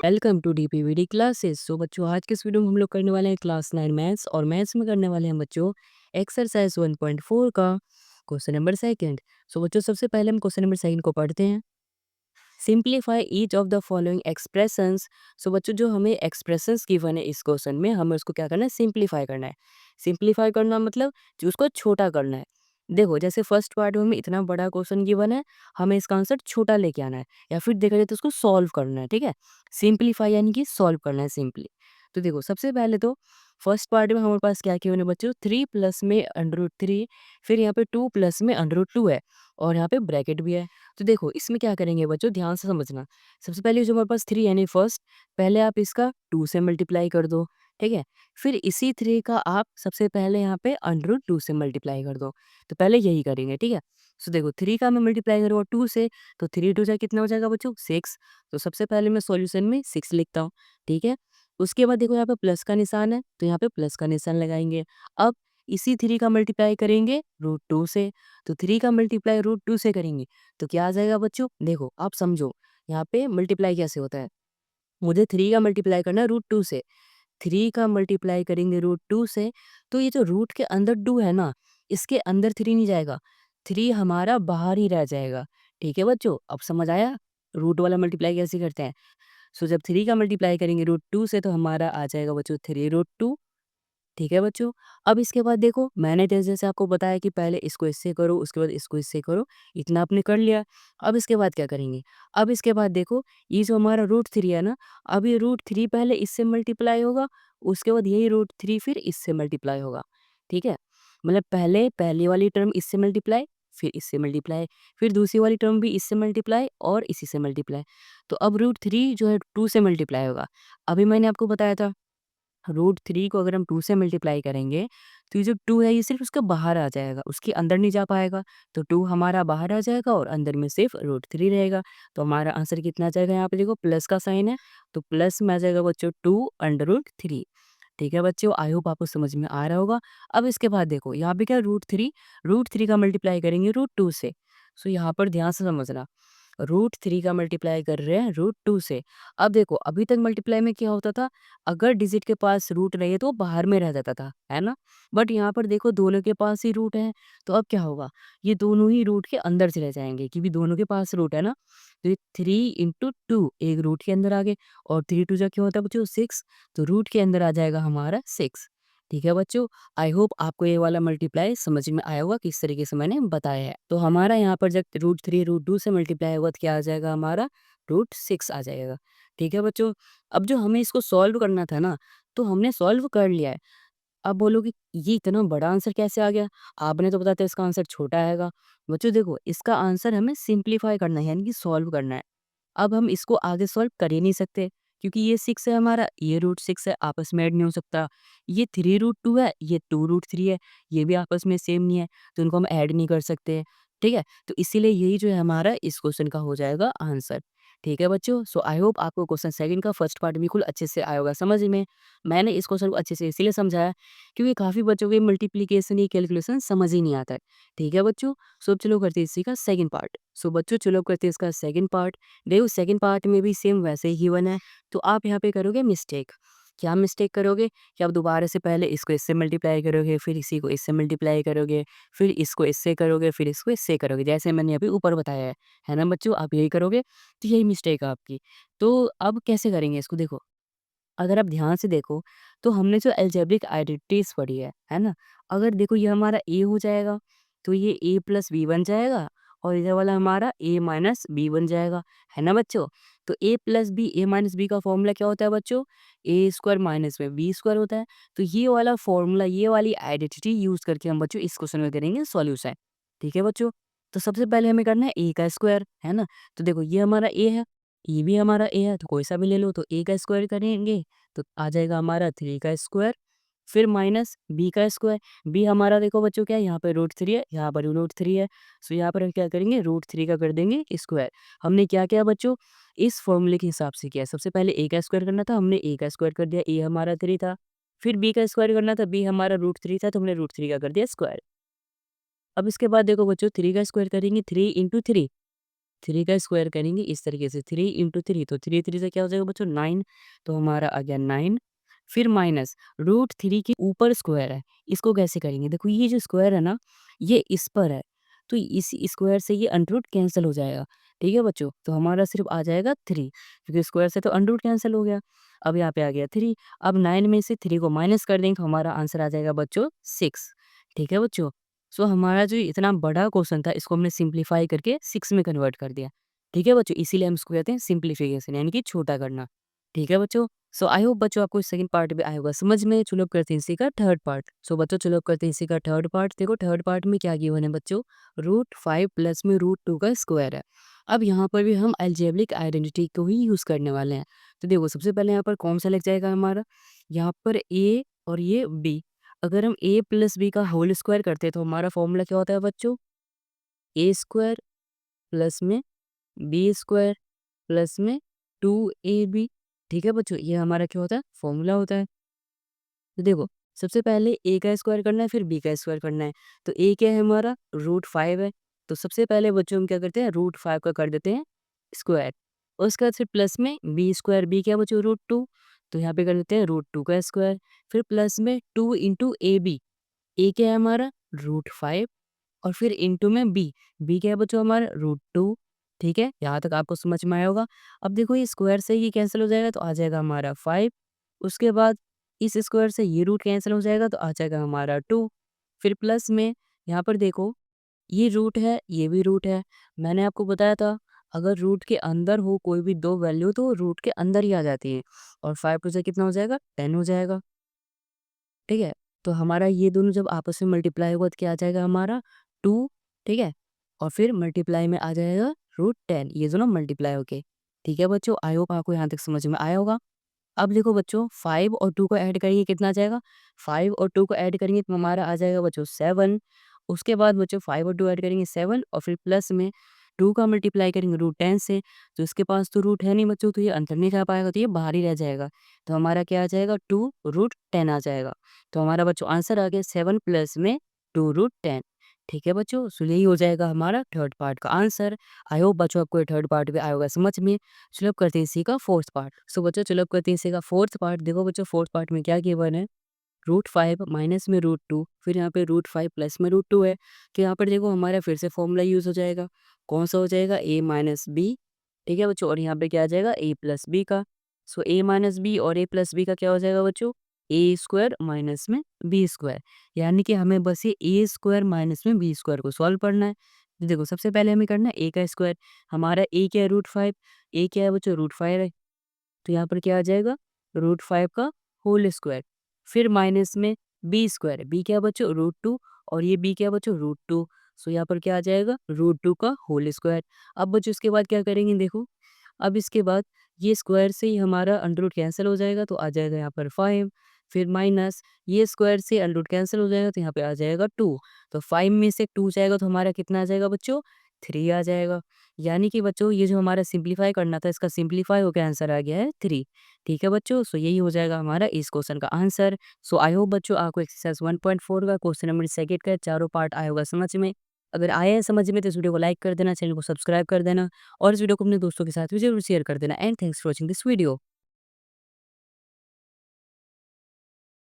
Welcome to DPVD classes. So बच्चों, आज के इस वीडियो में हम लोग करने वाले हैं क्लास 9 मैथ्स और मैथ्स में करने वाले हैं बच्चों एक्सरसाइज 1.4 का क्वेश्चन नंबर सेकंड। सो बच्चों, सबसे पहले हम क्वेश्चन नंबर सेकंड को पढ़ते हैं। Simplify each of the following expressions. So बच्चों, जो हमें एक्सप्रेशंस गिवन है इस क्वेश्चन में, हमें उसको क्या करना है, सिंप्लीफाई करना है। सिंप्लीफाई करना मतलब जो उसको छोटा करना है। देखो, जैसे फर्स्ट पार्ट में हमें इतना बड़ा क्वेश्चन गिवन है, हमें इसका आंसर छोटा लेके आना है, या फिर देखा जाए तो उसको सॉल्व करना है। ठीक है, सिंप्लीफाई यानी कि सॉल्व करना है सिंपली। तो देखो, सबसे पहले तो फर्स्ट पार्ट में हमारे पास क्या गिवन है बच्चों, 3 प्लस में √3, फिर यहाँ पे 2 प्लस में √2 है, और यहाँ पे ब्रैकेट भी है। तो देखो, इसमें क्या करेंगे बच्चों, ध्यान से समझना। सबसे पहले जो हमारे पास 3 यानी फर्स्ट, पहले आप इसका 2 से मल्टीप्लाई कर दो। ठीक है, फिर इसी 3 का आप सबसे पहले यहाँ पे √2 से मल्टीप्लाई कर दो। तो पहले यही करेंगे। ठीक है, सो देखो, 3 का मैं मल्टीप्लाई करूँगा 2 से, तो 3 2 जा कितना हो जाएगा बच्चों, 6। तो सबसे पहले मैं सॉल्यूशन में 6 लिखता हूँ। ठीक है, उसके बाद देखो यहाँ पे प्लस का निशान है, तो यहाँ पे प्लस का निशान लगाएंगे। अब इसी 3 का मल्टीप्लाई करेंगे √2 से, तो 3 का मल्टीप्लाई √2 से करेंगे तो क्या आ जाएगा बच्चों, देखो आप समझो, यहाँ पे मल्टीप्लाई कैसे होता है। मुझे 3 का मल्टीप्लाई करना है √2 से, 3 का मल्टीप्लाई करेंगे √2 से, तो ये जो रूट के अंदर 2 है ना, इसके अंदर 3 नहीं जाएगा, 3 हमारा बाहर ही रह जाएगा। ठीक है बच्चों, अब समझ आया रूट वाला मल्टीप्लाई कैसे करते हैं। सो जब 3 का मल्टीप्लाई करेंगे √2 से, तो हमारा आ जाएगा बच्चों 3√2। ठीक है बच्चों, अब इसके बाद देखो, मैंने जैसे आपको बताया कि पहले इसको इससे करो, उसके बाद इसको इससे करो, इतना आपने कर लिया। अब इसके बाद क्या करेंगे, अब इसके बाद देखो, ये जो हमारा √3 है ना, अब ये √3 पहले इससे मल्टीप्लाई होगा, उसके बाद यही √3 फिर इससे मल्टीप्लाई होगा। ठीक है, मतलब पहले पहली वाली टर्म इससे मल्टीप्लाई, फिर इससे मल्टीप्लाई, फिर दूसरी वाली टर्म भी इससे मल्टीप्लाई और इसी से मल्टीप्लाई। तो अब √3 जो है 2 से मल्टीप्लाई होगा। अभी मैंने आपको बताया था √3 को अगर हम 2 से मल्टीप्लाई करेंगे, तो ये जो 2 है ये सिर्फ़ उसके बाहर आ जाएगा, उसके अंदर नहीं जा पाएगा। तो 2 हमारा बाहर आ जाएगा और अंदर में सिर्फ़ √3 रहेगा। तो हमारा आंसर कितना आ जाएगा, यहाँ पे देखो प्लस का साइन है, तो प्लस में आ जाएगा बच्चों 2√3। ठीक है बच्चों, आई होप आपको समझ में आ रहा होगा। अब इसके बाद देखो, यहाँ पे क्या √3 का मल्टीप्लाई करेंगे √2 से। सो यहाँ पर ध्यान से समझना, √3 का मल्टीप्लाई कर रहे हैं √2 से। अब देखो, अभी तक मल्टीप्लाई में क्या होता था, अगर डिजिट के पास रूट नहीं है तो वो बाहर में रह जाता था, है ना? बट यहाँ पर देखो, दोनों के पास ही रूट है, तो अब क्या होगा, ये दोनों ही रूट के अंदर चले जाएंगे, क्योंकि दोनों के पास रूट है ना। तो ये 3 × 2 एक रूट के अंदर आ गए, और 3 2 जा क्या होता है बच्चों, 6। तो रूट के अंदर आ जाएगा हमारा 6। ठीक है बच्चों, आई होप आपको ये वाला मल्टीप्लाई समझ में आया होगा, किस तरीके से मैंने बताया है। तो हमारा यहाँ पर जब √3 √2 से मल्टीप्लाई होगा, तो क्या आ जाएगा हमारा, √6 आ जाएगा। ठीक है बच्चों, अब जो हमें इसको सॉल्व करना था ना, तो हमने सॉल्व कर लिया है। अब बोलोगे ये इतना बड़ा आंसर कैसे आ गया? आपने तो बताया था इसका आंसर छोटा आएगा। बच्चों देखो, इसका आंसर हमें सिंप्लीफाई करना है, यानी कि सॉल्व करना है। अब हम इसको आगे सॉल्व कर ही नहीं सकते, क्योंकि ये 6 है हमारा, ये √6 है, आपस में ऐड नहीं हो सकता। ये 3√2 है, ये 2√3 है, ये भी आपस में सेम नहीं है, तो इनको हम ऐड नहीं कर सकते। ठीक है, तो इसीलिए यही जो है हमारा इस क्वेश्चन का हो जाएगा आंसर। ठीक है बच्चों, सो आई होप आपको क्वेश्चन सेकंड का फर्स्ट पार्ट बिल्कुल अच्छे से आया होगा समझ में। मैंने इस क्वेश्चन को अच्छे से इसीलिए समझाया, क्योंकि काफ़ी बच्चों को मल्टीप्लिकेशन या कैलकुलेशन समझ ही नहीं आता है। ठीक है बच्चों, सो अब चलो करते हैं इसी का सेकंड पार्ट। सो बच्चों, चलो करते हैं इसका सेकंड पार्ट। देखो, सेकंड पार्ट में भी सेम वैसे ही गिवन है, तो आप यहाँ पे करोगे मिस्टेक। क्या मिस्टेक करोगे कि आप दोबारा से पहले इसको इससे मल्टीप्लाई करोगे, फिर इसी को इससे मल्टीप्लाई करोगे, फिर इसको इससे करोगे, फिर इसको इससे करोगे, जैसे मैंने अभी ऊपर बताया है ना बच्चों, आप यही करोगे, तो यही मिस्टेक है आपकी। तो अब कैसे करेंगे इसको, देखो, अगर आप ध्यान से देखो, तो हमने जो अलजेब्रिक आइडेंटिटीज पढ़ी है ना? अगर देखो, ये हमारा ए हो जाएगा, तो ये ए प्लस बी बन जाएगा, और इधर वाला हमारा ए माइनस बी बन जाएगा, है ना बच्चों? तो ए प्लस बी, ए माइनस बी का फॉर्मूला क्या होता है बच्चों, ए स्क्वायर माइनस में बी स्क्वायर होता है। तो ये वाला फॉर्मूला, ये वाली आइडेंटिटी यूज करके हम बच्चों इस क्वेश्चन में करेंगे सॉल्यूशन। ठीक है बच्चों, तो सबसे पहले हमें करना है ए का स्क्वायर, है ना? तो देखो, ये हमारा ए है, ये भी हमारा ए है, तो कोई सा भी ले लो, तो ए का स्क्वायर करेंगे तो आ जाएगा हमारा 3 का स्क्वायर, फिर माइनस बी का स्क्वायर। बी हमारा देखो बच्चों क्या है, यहाँ पे √3 है, यहाँ पर √3 है। सो यहाँ पर हम क्या करेंगे, √3 का कर देंगे स्क्वायर। हमने क्या किया बच्चों, इस फॉर्मूले के हिसाब से किया। सबसे पहले ए का स्क्वायर करना था, हमने ए का स्क्वायर कर दिया, ए हमारा 3 था। फिर बी का स्क्वायर करना था, बी हमारा √3 था, तो हमने √3 का कर दिया स्क्वायर। अब इसके बाद देखो बच्चों, 3 का स्क्वायर करेंगे, 3 × 3, 3 का स्क्वायर करेंगे इस तरीके से 3 इंटू 3 तो 3 3 से क्या हो जाएगा बच्चों 9 तो हमारा आ गया 9 फिर माइनस रूट 3 के ऊपर स्क्वायर है इसको कैसे करेंगे देखो ये जो स्क्वायर है ना ये इस पर है तो इस स्क्वायर से ये अंडररूट कैंसिल हो जाएगा ठीक है बच्चों तो हमारा सिर्फ आ जाएगा 3 क्योंकि स्क्वायर से तो अंडररूट कैंसिल हो गया अब यहाँ पे आ गया 3 अब 9 में से 3 को माइनस कर देंगे तो हमारा आंसर आ जाएगा बच्चों 6 ठीक है बच्चों सो हमारा जो इतना बड़ा क्वेश्चन था इसको हमने सिंप्लीफाई करके 6 में कन्वर्ट कर दिया ठीक है बच्चों इसीलिए हम इसको कहते हैं सिंप्लीफिकेशन यानी कि छोटा करना ठीक है बच्चों सो आई होप बच्चों आपको सेकंड पार्ट भी आया होगा समझ में चलो अब करते हैं इसी का थर्ड पार्ट सो बच्चों चलो अब करते हैं इसी का थर्ड पार्ट देखो थर्ड पार्ट में क्या गिवन है बच्चों √5 प्लस में √2 का स्क्वायर है अब यहाँ पर भी हम अलजेब्रिक आइडेंटिटी को ही यूज करने वाले हैं तो देखो सबसे पहले यहाँ पर कौन सा लग जाएगा हमारा यहाँ पर ए और ये बी अगर हम a प्लस बी का होल स्क्वायर करते हैं तो हमारा फॉर्मूला क्या होता है बच्चों ए स्क्वायर प्लस में बी स्क्वायर प्लस में 2ab ठीक है बच्चों ये हमारा क्या होता है फॉर्मूला होता है तो देखो सबसे पहले ए का स्क्वायर करना है फिर बी का स्क्वायर करना है तो ए क्या है हमारा √5 है तो सबसे पहले बच्चों हम क्या करते हैं √5 का कर देते हैं स्क्वायर उसके बाद फिर प्लस में बी स्क्वायर बी क्या बच्चों √2 तो यहाँ पे कर देते हैं √2 का स्क्वायर फिर प्लस में 2 इंटू ए बी ए क्या है हमारा √5 और फिर इंटू में बी क्या है बच्चों हमारा √2 ठीक है यहाँ तक आपको समझ में आया होगा अब देखो ये स्क्वायर से ये कैंसिल हो जाएगा तो आ जाएगा हमारा 5 उसके बाद इस स्क्वायर से ये रूट कैंसिल हो जाएगा तो आ जाएगा हमारा 2 फिर प्लस में यहाँ पर देखो ये रूट है ये भी रूट है मैंने आपको बताया था अगर रूट के अंदर हो कोई भी दो वैल्यू तो रूट के अंदर ही आ जाती है और 5 टू से कितना हो जाएगा 10 हो जाएगा ठीक है तो हमारा ये दोनों जब आपस में मल्टीप्लाई होगा तो क्या आ जाएगा हमारा 2 ठीक है और फिर मल्टीप्लाई में आ जाएगा √10 ये दोनों मल्टीप्लाई होके ठीक है बच्चों आई होप आपको यहाँ तक समझ में आया होगा अब देखो बच्चों 5 और 2 को ऐड करेंगे कितना आ जाएगा 5 और 2 को ऐड करेंगे तो हमारा आ जाएगा बच्चों 7 उसके बाद बच्चों 5 और 2 ऐड करेंगे 7 और फिर प्लस में 2 का मल्टीप्लाई करेंगे √10 से तो इसके पास तो रूट है नहीं बच्चों तो ये अंतर नहीं जा पाएगा तो ये बाहर ही रह जाएगा तो हमारा क्या आ जाएगा 2√10 आ जाएगा तो हमारा बच्चों आंसर आ गया 7 प्लस में 2√10 ठीक है बच्चों सो यही हो जाएगा हमारा थर्ड पार्ट का आंसर आई होप बच्चों आपको थर्ड पार्ट भी आया होगा समझ में चलो अब करते हैं इसी का फोर्थ पार्ट सो बच्चों चलो अब करते हैं इसी का फोर्थ पार्ट देखो बच्चों फोर्थ पार्ट में क्या गिवन है √5 माइनस में √2 फिर यहाँ पे √5 प्लस में √2 है तो यहाँ पर देखो हमारा फिर से फॉर्मूला यूज हो जाएगा कौन सा हो जाएगा a माइनस बी ठीक है बच्चों और यहाँ पे क्या आ जाएगा a प्लस बी का सो a माइनस बी और a प्लस बी का क्या हो जाएगा बच्चों a स्क्वायर माइनस में b स्क्वायर यानी कि हमें बस ये a स्क्वायर माइनस में b स्क्वायर को सॉल्व करना है तो देखो सबसे पहले हमें करना है a का स्क्वायर हमारा a क्या है √5 a क्या है बच्चों √5 है तो यहाँ पर क्या आ जाएगा √5 का होल स्क्वायर फिर माइनस में बी स्क्वायर बी क्या बच्चों √2 और ये बी क्या बच्चों √2 सो यहाँ पर क्या आ जाएगा √2 का होल स्क्वायर अब बच्चों इसके बाद क्या करेंगे देखो अब इसके बाद ये स्क्वायर से ही हमारा अंडर रूट कैंसिल हो जाएगा तो आ जाएगा यहाँ पर 5 फिर माइनस ये स्क्वायर से अंडर रूट कैंसिल हो जाएगा तो यहाँ पे आ जाएगा 2 तो 5 में से 2 जाएगा तो हमारा कितना आ जाएगा बच्चों 3 आ जाएगा यानी कि बच्चों ये जो हमारा सिंप्लीफाई करना था इसका सिंप्लीफाई होकर आंसर आ गया है 3 ठीक है बच्चों सो यही हो जाएगा हमारा इस क्वेश्चन का आंसर सो आई होप बच्चों आपको एक्सरसाइज 1.4 का क्वेश्चन नंबर सेकंड का चारों पार्ट आया होगा समझ में अगर आया है समझ में तो इस वीडियो को लाइक कर देना चैनल को सब्सक्राइब कर देना और इस वीडियो को अपने दोस्तों के साथ भी जरूर शेयर कर देना and thanks for watching this video